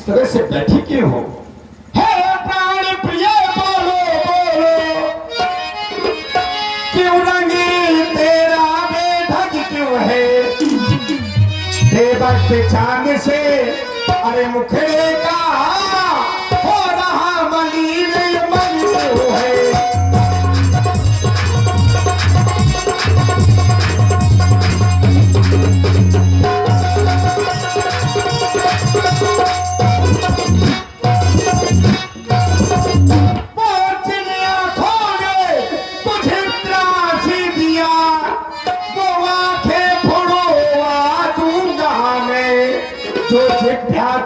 इस तरह से बैठी क्यों हो? हे प्राण प्रिय बोलो बोलो, क्यों रंगी तेरा बेढंग क्यों है? देवक चांद से अरे मुखड़े का हो रहा मलिन मन क्यों है?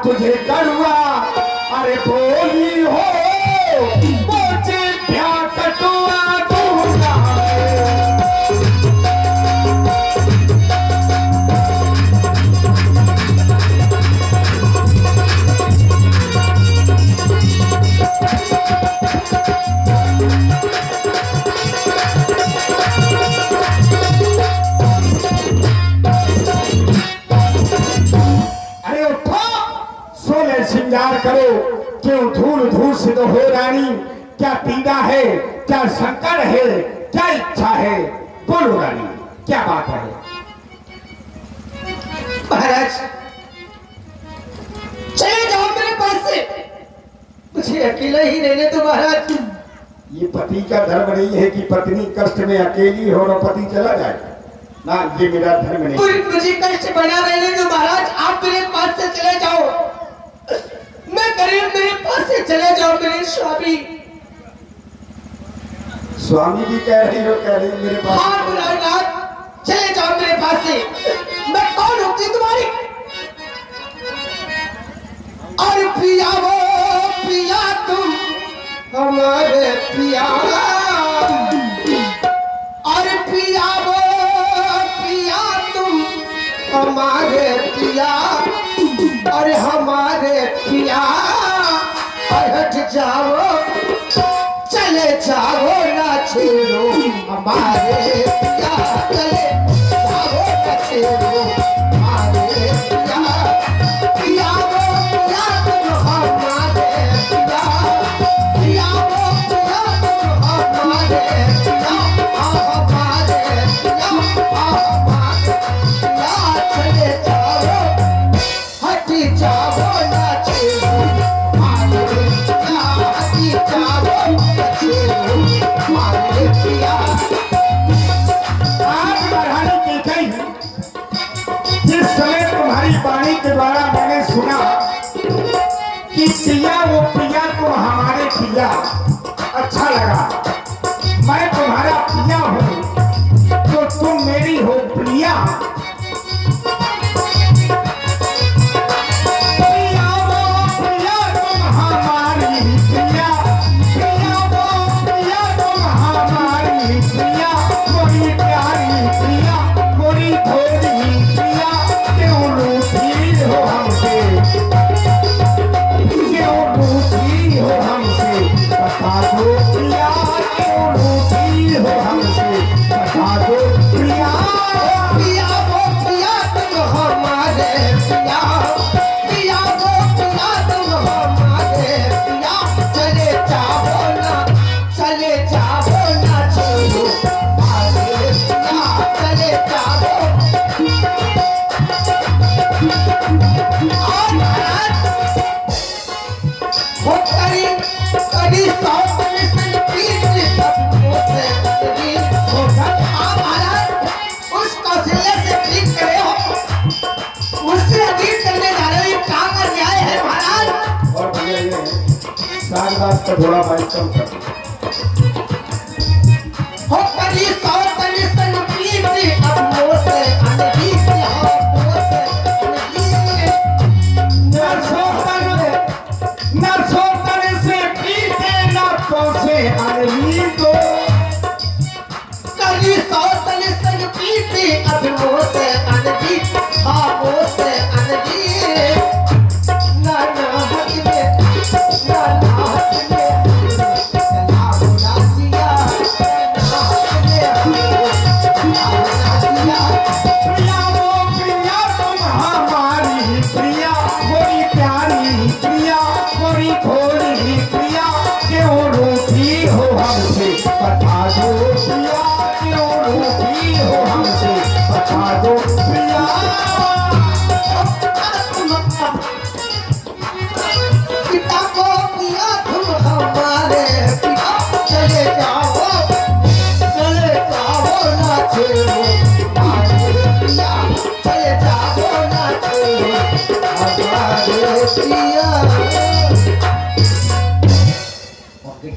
तुझे करुआ अरे बोली हो मुझे क्या कटुआ दूंगा। श्रृंगार करो, क्यों धूल धूल से तो हो रानी? क्या पीड़ा है, क्या संकट है, क्या इच्छा है? बोलो रानी, क्या बात है? महाराज चले जाओ मेरे पास से, मुझे अकेला ही रहने दो महाराज। ये पति का धर्म नहीं है कि पत्नी कष्ट में अकेली हो और पति चला जाए ना, ये मेरा धर्म नहीं। मुझे कष्ट बना रहने दो महाराज, आप मेरे पास से चले जाओ। मैं गरीब, मेरे पास से चले जाओ मेरे स्वामी। स्वामी भी कह रही हो, कह रही मेरे पास। हाँ बुलानाथ, चले जाओ मेरे पास से। मैं कौन होती तुम्हारी? और पिया वो पिया तुम हमारे पिया, और पिया वो पिया तुम हमारे पिया, और हमारे पिया हट जाओ, चले जाओ ना छेड़ो हमारे पिया, चले जाओ ना छेड़ो हमारे पिया, पिया वो पिया तुम हमारे पिया, पिया वो पिया तुम हमारे पिया, हमारे पिया, हमारे पिया, चले जाओ हट जाओ ना छेड़ो हमारे पिया, हट जाओ ना छेड़ो हमारे पिया। आज बढ़ाने की गई, जिस समय तुम्हारी वाणी के द्वारा मैंने सुना कि पिया वो पिया तो हमारे पिया, अच्छा लगा। मैं तुम्हारा पिया हूँ तो तुम मेरी हो प्रिया। थोड़ा बाइक कम कर हो करी सौ तनी सन प्रीति अब मोसे अनगी हो मोसे अनगी नरसों तन से पीते न पहुंचे अनगी को करी सौ तनी सन प्रीति अब मोसे अनगी हो मोसे अनगी ना ना हट में ना ना हट में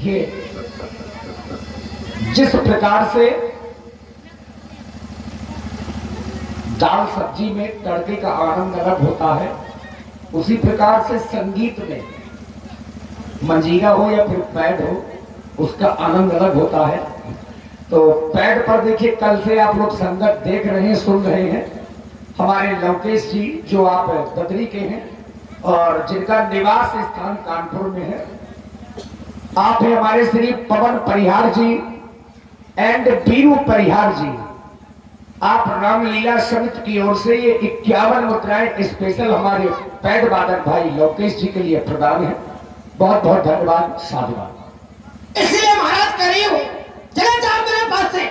देखिए, जिस प्रकार से दाल सब्जी में तड़के का आनंद अलग होता है, उसी प्रकार से संगीत में मंजीरा हो या फिर पैड हो, उसका आनंद अलग होता है। तो पैड पर देखिए, कल से आप लोग संगत देख रहे हैं, सुन रहे हैं। हमारे लवकेश जी जो आप बद्री के हैं और जिनका निवास स्थान कानपुर में है, आप हैं हमारे श्री पवन परिहार जी एंड बीरू परिहार जी। आप रामलीला समिति की ओर से ये 51 मुद्राएं स्पेशल हमारे पैड वादक भाई लवकेश जी के लिए प्रदान है। बहुत बहुत धन्यवाद, साधुवाद। इसलिए महाराज करी हूं, चले जाओ मेरे पास से।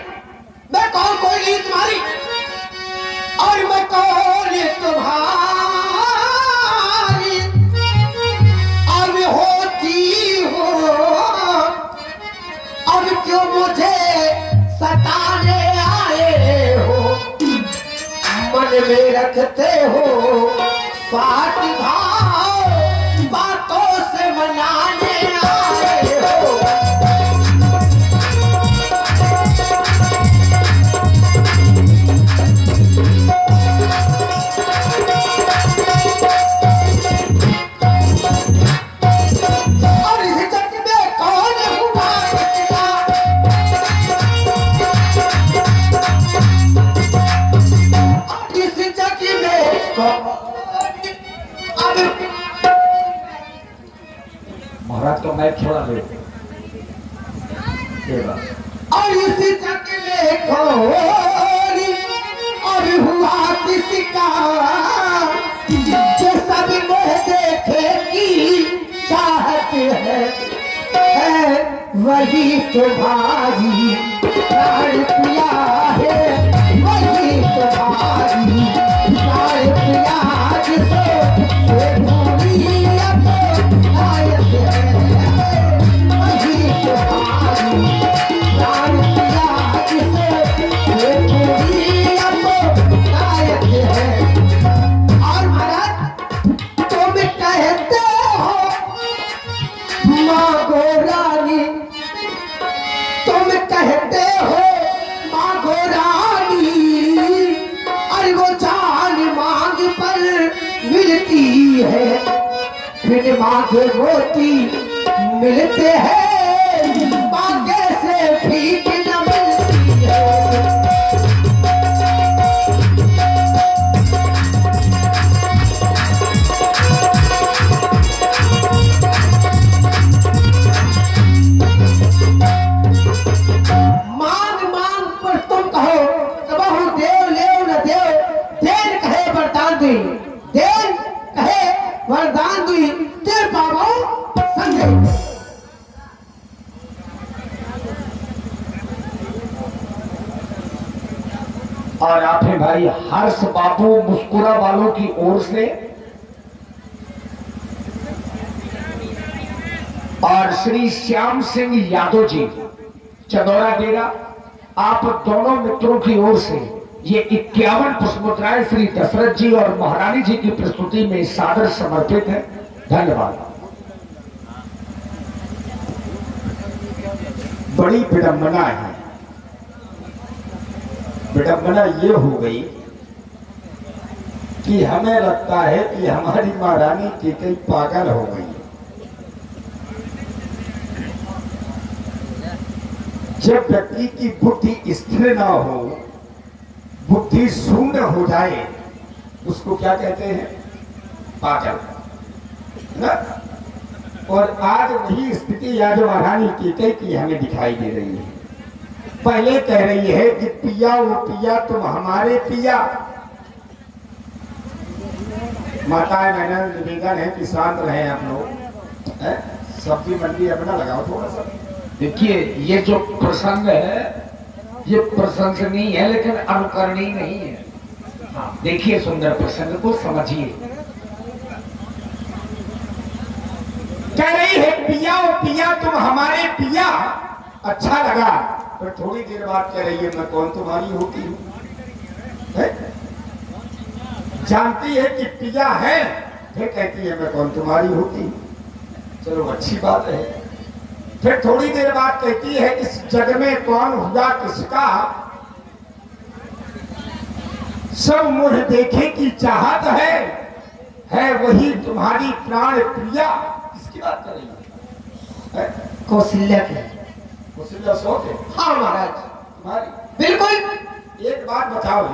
मैं कौन कोई नहीं तुम्हारी और मैं कौन तुम्हारी, अब होती हो अब क्यों मुझे सताने आए हो, मन में रखते हो स्वार्थ भाव, बातों से मनाने आए हो। और इस जग में कौन हुआ इतना, और इस जग में कौन अब महाराज का मैं थोड़ा दे और इस जग में कौन और हुआ किसका, जो सब मोह देखे की चाहत है वही तुम्हारी प्राण पिया है, वही तुम्हारी प्राण पिया जिसको भूली अब आयत है, वही तुम्हारी प्राण पिया जिसको भूली अब आयत है। और महाराज तुम कहते हो मांगो रानी, तुम कहते हो मांगो रानी, अरे वो जान मांग पर मिलती है, फिर मांगे मोती मिलते हैं, मांगे से भीख न मिलती है। मांग मांग पर तुम कहो कबहू देव लेव न देव, देन कहे वरदान दुई, देन कहे वरदान दुई, दे पावो संजय। और आप हैं भाई हर्ष बाबू मुस्कुरा वालों की ओर से, और श्री श्याम सिंह यादव जी चंदौरा डेरा, आप दोनों मित्रों की ओर से ये 51 पुष्पमुद्राएं श्री दशरथ जी और महारानी जी की प्रस्तुति में सादर समर्पित है। धन्यवाद। बड़ी विडंबना है, विडंबना ये हो गई कि हमें लगता है कि हमारी महारानी कीकई पागल हो गई। जब व्यक्ति की बुद्धि स्थिर ना हो, बुद्धि शून्य हो जाए, उसको क्या कहते हैं? पागल ना। और आज वही स्थिति आज महारानी कीकई की हमें दिखाई दे रही है। पहले कह रही है कि पिया वो पिया तुम हमारे पिया। माताएं बहन निवेदन है कि शांत रहे आप लोग, सब्जी मंडी अपना लगाओ थोड़ा सा। देखिए ये जो प्रसंग है ये प्रशंसनीय है लेकिन अनुकरणीय नहीं है। हाँ, देखिए सुंदर प्रसंग को समझिए। कह रही है पिया ओ पिया तुम हमारे पिया। अच्छा लगा, पर थोड़ी देर बाद कह रही है मैं कौन तुम्हारी होती हूँ। जानती है कि पिया है, फिर कहती है मैं कौन तुम्हारी होती हूँ। चलो अच्छी बात है, फिर थोड़ी देर बाद कहती है इस जग में कौन हुआ किसका, सब मुझ देखे की चाहत है वही तुम्हारी प्राण प्रिया। किसकी बात कर रही है? कौशल्या की। कौशल्या सो के? हाँ महाराज। तुम्हारी? बिल्कुल। एक बात बताओ,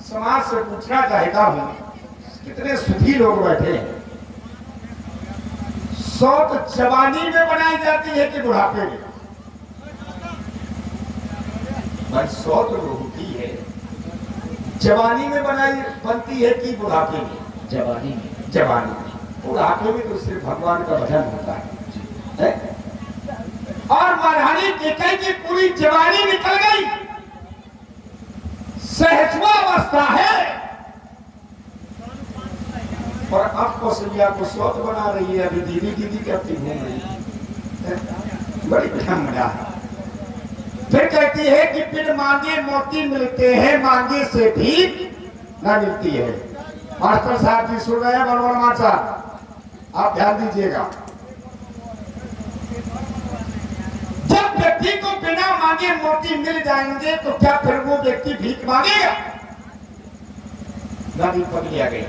समाज से पूछना चाहता हूं, कितने सुखी लोग बैठे हैं, सौत जवानी में बनाई जाती है कि बुढ़ापे में? भाई सौत जो होती है जवानी में बनती है कि बुढ़ापे में? जवानी में। जवानी में। बुढ़ापे में तो सिर्फ भगवान का भजन होता है? और महारानी केकई की पूरी जवानी निकल गई, सहजवा अवस्था है, और अब कौशल्या को सौत बना रही है, अभी दीदी दीदी करती घूम रही है, बड़ी विडंबना है। फिर कहती है कि बिन मांगे मोती मिलते हैं, मांगे से भी न मिलती है। मास्टर साहब जी सुन रहे हैं? मनोरमा साहब आप ध्यान दीजिएगा, जब व्यक्ति को बिना मांगे मोती मिल जाएंगे तो क्या फिर वो व्यक्ति भीख मांगेगा? गाड़ी पकड़ गई,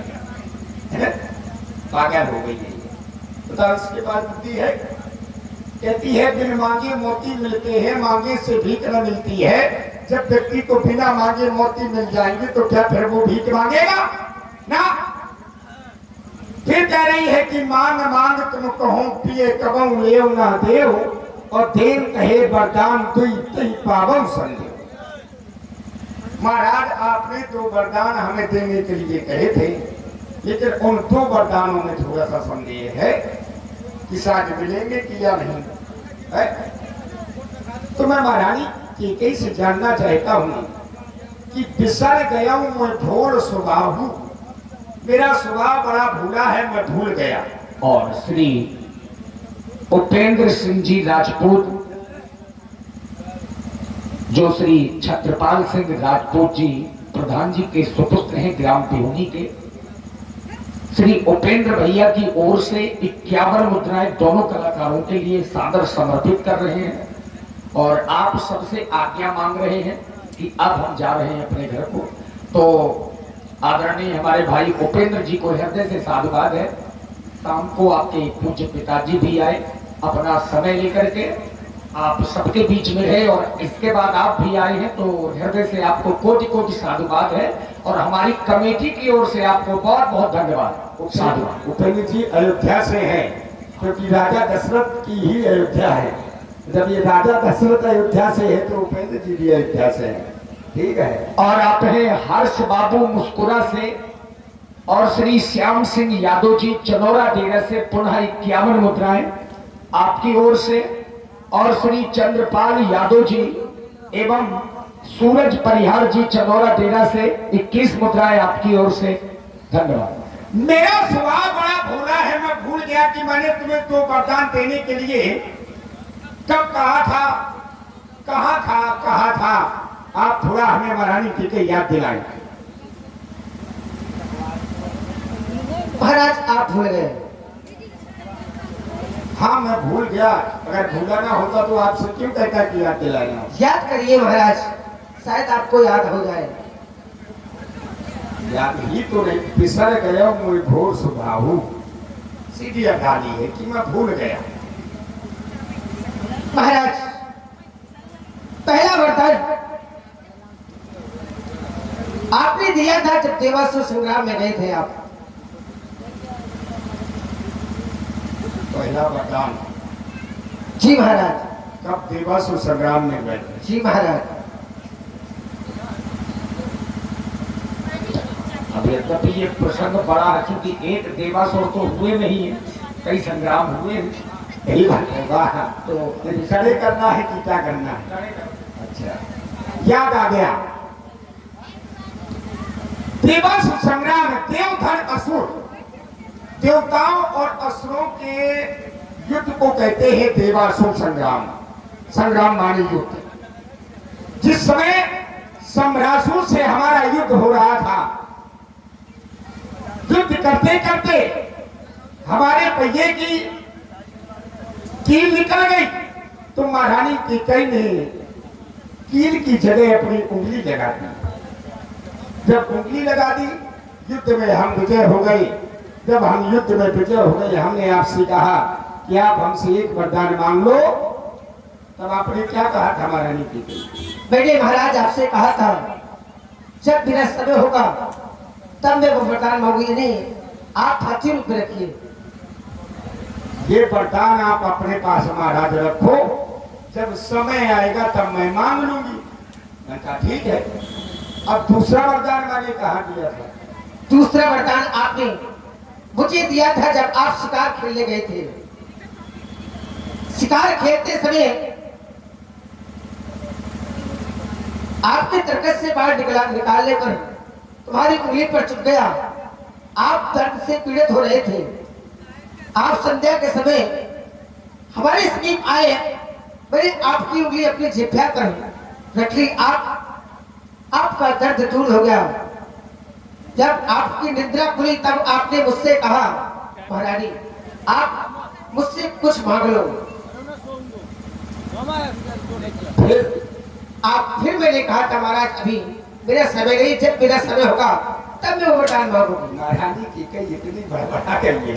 पागल हो गई है। बताओ इसके बाद बुद्धि है? कहती है बिन मांगे मोती मिलते हैं, मांगे से भीख न मिलती है। जब व्यक्ति को बिना मांगे मोती मिल जाएंगे तो क्या फिर वो भीख मांगेगा ना? फिर कह रही है कि मांग मांग तुम कहो पिए कबऊ ले ना देव, और देन कहे वरदान तुई तुई पावम संदेव। महाराज आपने दो वरदान हमें देने के लिए कहे थे, लेकिन उन दो वरदानों में थोड़ा सा संदेह है कि शायद मिलेंगे कि या नहीं है? तो मैं महारानी केकई से जानना चाहता हूं कि बिसर गया हूं मैं भोल स्वभाव हूं, मेरा स्वभाव बड़ा भूला है, मैं भूल गया। और श्री उपेंद्र सिंह जी राजपूत, जो श्री छत्रपाल सिंह राजपूत जी प्रधान जी के सुपुत्र हैं, ग्राम पिहुनी के, श्री उपेंद्र भैया की ओर से 51 मुद्राएं दोनों कलाकारों के लिए सादर समर्पित कर रहे हैं, और आप सबसे आज्ञा मांग रहे हैं कि अब हम जा रहे हैं अपने घर को। तो आदरणीय हमारे भाई उपेंद्र जी को हृदय से साधुवाद है। शाम को आपके पूज्य पिताजी भी आए, अपना समय लेकर के आप सबके बीच में रहे, और इसके बाद आप भी आए हैं, तो हृदय से आपको कोटि कोटि साधुवाद है, और हमारी कमेटी की ओर से आपको बहुत बहुत धन्यवाद। साधुवाद। उपेंद्र जी अयोध्या से हैं, क्योंकि राजा दशरथ की ही अयोध्या है। जब ये राजा दशरथ अयोध्या से है तो उपेंद्र जी भी अयोध्या से हैं। ठीक है। और आप हैं हर्ष बाबू मुस्कुरा से, और श्री श्याम सिंह यादव जी चनौरा डेरा से पुनः 51 मुद्राएं आपकी ओर से, और श्री चंद्रपाल यादव जी एवं सूरज परिहार जी चनौरा डेरा से 21 मुद्राएं आपकी ओर से। धन्यवाद। मेरा स्वभाव बड़ा भोला है, मैं भूल गया कि मैंने तुम्हें दो वरदान देने के लिए कब कहा था। आप थोड़ा हमें महारानी जी के याद दिलाएं। महाराज आप भूल गए। हाँ मैं भूल गया, अगर भूला ना होता तो आपसे क्यों कहता कि याद दिलाना। याद करिए महाराज, शायद आपको याद हो जाए। याद ही तो नहीं, पिसर गया मुझे घोर स्वभाव, सीधी अठाली है कि मैं भूल गया। महाराज पहला वरदान आपने दिया था जब देवासुर संग्राम में गए थे आप। पहला वरदान? जी महाराज। कब देवासुर संग्राम में गए थे? जी महाराज। अब यद्यपि ये प्रसंग बड़ा है, क्योंकि एक देवासुर तो हुए नहीं है, कई संग्राम हुए हैं। यही बात होगा। तो खड़े करना है कि क्या करना है? अच्छा याद आ गया। देवासुर संग्राम, देवधन असुर, देवताओं और असुरों के युद्ध को कहते हैं देवासुर संग्राम। संग्राम माने युद्ध। जिस समय सम्रासुर से हमारा युद्ध हो रहा था, युद्ध करते करते हमारे पहिए की कील निकल गई तो महारानी कैकई ने कील की जगह अपनी उंगली लगा दी। जब उंगली लगा दी, युद्ध में हम विजय हो गए। जब हम युद्ध में विजय हो गए, हमने आपसे कहा कि आप हमसे एक वरदान मांग लो। तब आपने क्या कहा था महारानी कैकई? बेटे महाराज आपसे कहा था जब मेरा समय होगा तब मैं वो वरदान मांगूंगी नहीं, आप हाथी रूप में रखिए। ये वरदान आप अपने पास महाराज रखो, जब समय आएगा तब मैं मांग लूंगी। मैं कहा ठीक है। अब दूसरा वरदान मैंने कहा दिया था? दूसरा वरदान आपने मुझे दिया था जब आप शिकार खेलने गए थे। शिकार खेलते समय आपके तरकस से बाहर निकालने पर तुम्हारी उंगली पर चुभ गया। आप दर्द से पीड़ित हो रहे थे। आप संध्या के समय हमारे समीप आए, मैंने आपकी उंगली अपनी जिह्वा पर रख ली। आपका दर्द दूर हो गया। जब आपकी निद्रा खुली तब आपने मुझसे कहा महारानी आप मुझसे कुछ मांग लो। फिर मैंने कहा था महाराज अभी मेरा समय नहीं, जब मेरा समय होगा तब मैं वो वरदान मांगूंगी। महारानी कैकई इतनी बड़बड़ा करिए।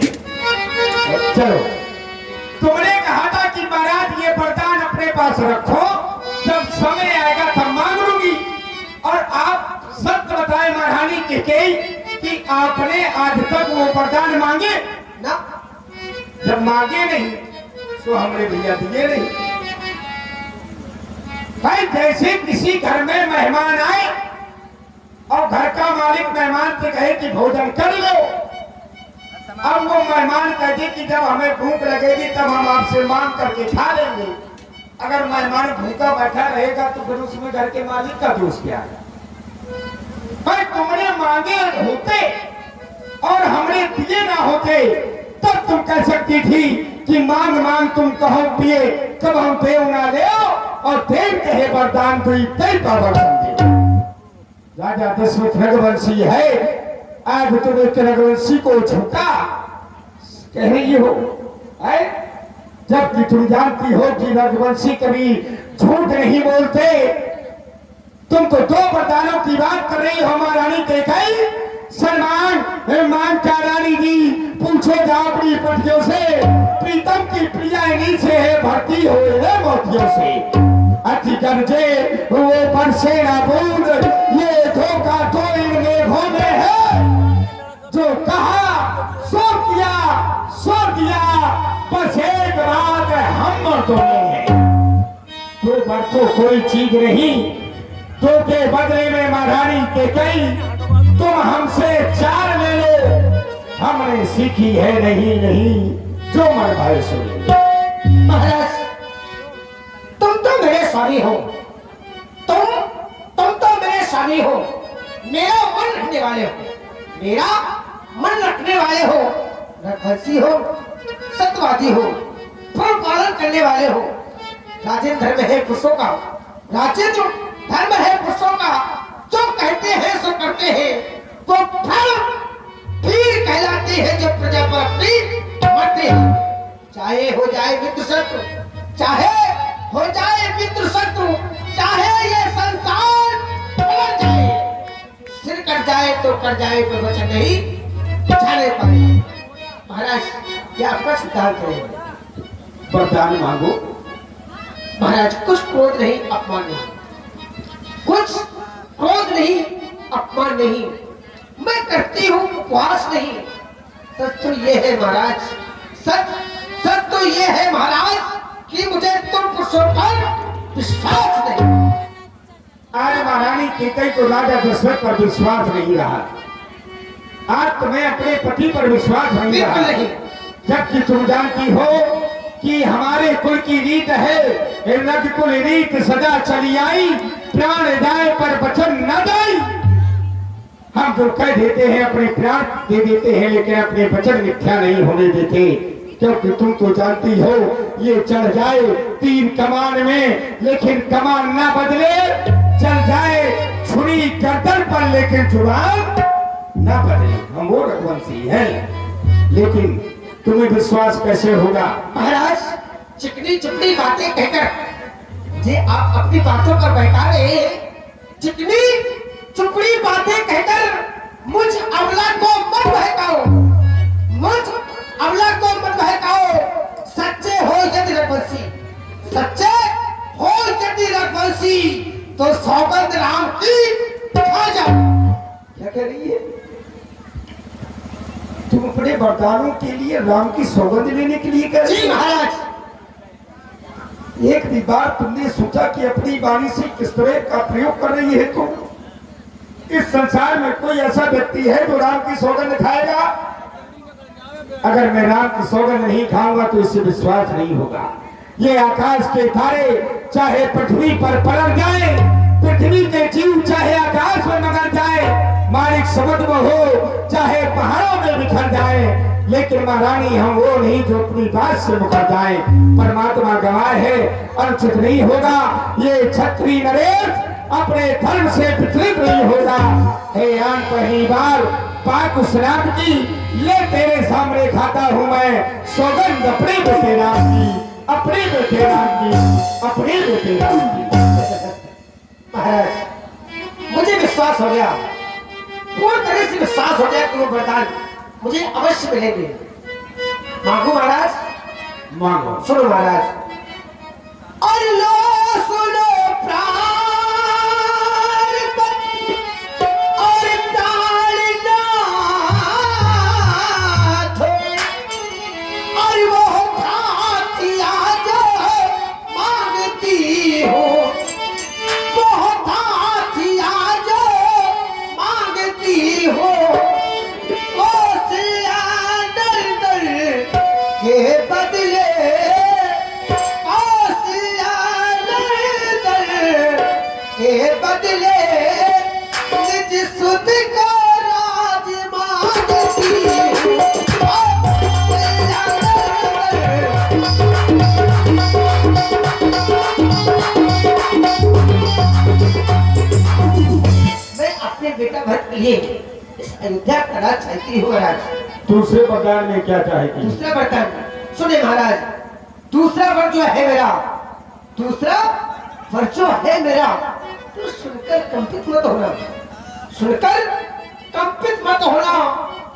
चलो, तुमने कहा था कि महाराज ये वरदान अपने पास रखो, जब समय आएगा तब मांग लूंगी। और आप सत्य बताए महारानी कैकई कि आपने आज तक वो वरदान मांगे ना? जब मांगे नहीं तो हमने भैया दिए नहीं। भाई जैसे किसी घर में मेहमान आए और घर का मालिक मेहमान से कहे कि भोजन कर लो, अब वो मेहमान कहते कि जब हमें भूख लगेगी तब हम आपसे मांग करके खा लेंगे। अगर मेहमान भूखा बैठा रहेगा तो फिर उसमें घर के मालिक का दोष क्या है? भाई तुमने मांगे होते और हमने दिए ना होते तब तुम कह सकती थी कि मांग मांग तुम कहो पिए, कब हम देव ना ले और देव कहे वरदान दुई तय पावर समझे। राजा दशरथ रघुवंशी है, आज तुम एक रघुवंशी को झूठा कह रही हो है? जबकि तुम जानती हो कि रघुवंशी कभी झूठ नहीं बोलते। तुम तो दो वरदानों की बात कर रही हो महारानी कैकई। सलमान मानता रानी जी पूछो जाओ अपनी पटियों से, प्रीतम की प्रिया इन्हीं से है, भर्ती हो मोतियों से। अति गरजे वो बरसे ना बूंद, ये धोखा तो इन मेघों में है। जो कहा सो किया सो दिया, बस एक बात हम मर्दों में है। दो बरसों कोई चीज नहीं, दो के बदले में महारानी कैकई तुम हमसे चार ले लो। हमने सीखी है नहीं जो मन भाई सुने। महाराज तुम तो मेरे स्वामी हो, तुम तो मेरे स्वामी हो, मेरा मन रखने वाले हो, मेरा मन रखने वाले हो, रघुवंशी हो, सत्यवादी हो, फल पालन करने वाले हो। राजेंद्र धर्म है पुरुषों का, राज्य जो धर्म है पुरुषों का, जो कहते हैं सो करते हैं, तो फल फिर कहलाते हैं जो प्रजा पर अपनी मरते हैं। चाहे हो जाए मित्र शत्रु, चाहे हो जाए मित्र शत्रु, चाहे ये संसार पलट जाए, सिर कट जाए तो कट जाए, तो वचन नहीं जाने पाए। महाराज ये आपका सिद्धांत है। वरदान मांगो महाराज, कुछ क्रोध नहीं, अपमान नहीं, कुछ क्रोध नहीं, अपमान नहीं, मैं करती हूँ उपवास नहीं। सच तो ये है महाराज, सच तो ये है महाराज कि मुझे तुम पुरुषों पर विश्वास नहीं। आज महारानी कैकई को राजा दशरथ पर विश्वास नहीं रहा, आज तुम्हें अपने पति पर विश्वास नहीं रहा। बिल्कुल नहीं। जबकि तुम जानती हो कि हमारे कुल की रीत है, रज कुल रीत सदा चली आई, प्राण जाए पर वचन न जाई। हम जो कह देते हैं अपने प्राण दे देते हैं, लेकिन अपने वचन मिथ्या नहीं होने देते। क्योंकि तुम तो जानती हो ये चढ़ जाए तीन कमान में, लेकिन कमान ना बदले, चल जाए छुरी गर्दन पर, लेकिन जुबान ना बदले। हम वो रघुवंशी हैं, लेकिन तुम्हें विश्वास कैसे होगा? महाराज चिकनी चुपड़ी बातें कहकर जे आप अपनी बातों पर बैठा रहे हैं, चिकनी चुपड़ी बातें कहकर मुझ अमला को मत बहकाओ, मुझ अमला को मत बहकाओ। सच्चे हो यदि रघुवंशी, सच्चे हो यदि रघुवंशी, तो सौगंध राम की खा जाओ। क्या कह रही है? तुम अपने वरदानों के लिए राम की सौगंध लेने के लिए कह रही जी हो? महाराज। एक भी बार तुमने सोचा कि अपनी वाणी से किस तरह का प्रयोग कर रही है तुम? इस संसार में कोई ऐसा व्यक्ति है जो राम की सौगंध खाएगा? अगर मैं राम की सौगंध नहीं खाऊंगा तो इससे विश्वास नहीं होगा। ये आकाश के तारे चाहे पृथ्वी पर पलट जाए, पृथ्वी के जीव चाहे आकाश में मगर जाए, मालिक समुद्र में हो चाहे पहाड़ों में बिखर जाए, लेकिन महारानी हम वो नहीं जो अपनी बात से मुकर जाए। परमात्मा गवाह है, अनुचित नहीं होगा। ये क्षत्रिय नरेश अपने धर्म से विचलित नहीं होगा। हे आन पहली बार पाक उस राम की, ले तेरे सामने खाता हूँ मैं सौगंध अपने बेटे राम की, अपने बेटे राम की, अपने बेटे राम की। महाराज मुझे विश्वास हो गया, पूर्ण तरह से विश्वास हो गया कि वो वरदान मुझे अवश्य मिलेंगे। मांगू महाराज? मांगो। सुनो महाराज। और लो सुनो प्राण और प्राणनाथ, और वो भातिया जो मांगती हो, वो भातिया जो मांगती हो, वो सिलेंडर के बदले, वो सिलेंडर के बदले निज सुध का राज मांगती हो। मैं अपने बेटा भर के लिए इस अयोध्या करना चाहती हूँ महाराज। दूसरे वरदान में क्या चाहेगी? दूसरा वरदान सुने महाराज। दूसरा वर जो है मेरा, दूसरा वर जो है मेरा, तो सुनकर कंपित मत होना, सुनकर कंपित मत होना।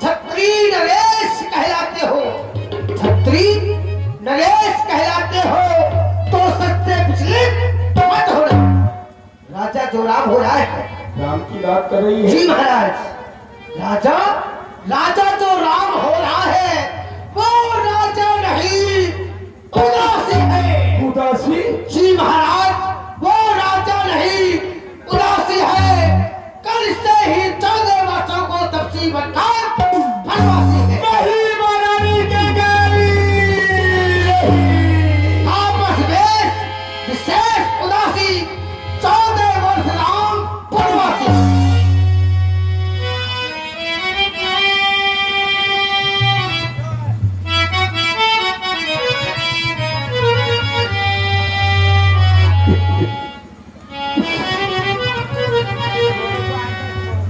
छत्री नरेश कहलाते हो, छत्री नरेश कहलाते हो, तो सत्य विचलित मत होना। राजा जो राम हो रहा है, राम की बात कर रही है? जी महाराज। राजा राजा जो राम हो रहा है, वो राजा नहीं, उदासी है। उदासी? जी महाराज, वो राजा नहीं, उदासी है। कल से ही 14 वर्षों को तपसी बनकर वनवासी है। नहीं महारानी के गाली। आपस में विशेष उदासी, 14 वर्ष राम वनवासी।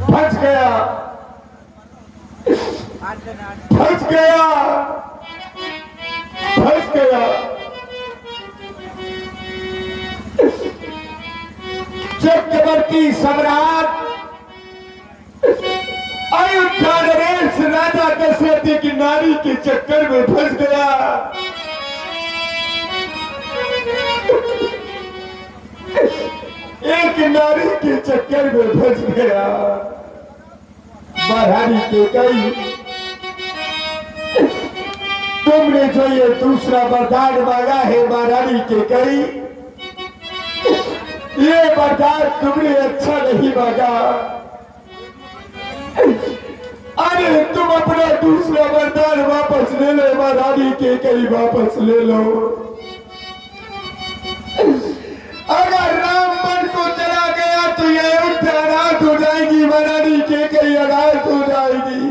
फंस गया, फंस गया, फंस गया। चक्रवर्ती सम्राट अयोध्या नरेश राजा दशरथ की नारी के चक्कर में फंस गया। एक नारी के चक्कर में फंस गया। महारानी के कई, तुमने जो ये दूसरा वरदान मांगा है महारानी के कई, ये वरदान तुमने अच्छा नहीं मांगा। अरे तुम अपना दूसरा वरदान वापस ले लो महारानी के कई, वापस ले लो। अगर राम मन को चला गया तो ये अयोध्या अनाथ हो जाएगी, महारानी के कई अनाथ हो जाएगी।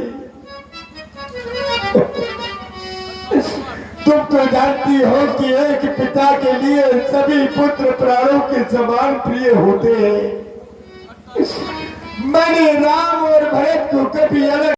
तुम तो जानती हो कि एक पिता के लिए सभी पुत्र प्राणों के समान प्रिय होते हैं। मैंने राम और भरत को कभी अलग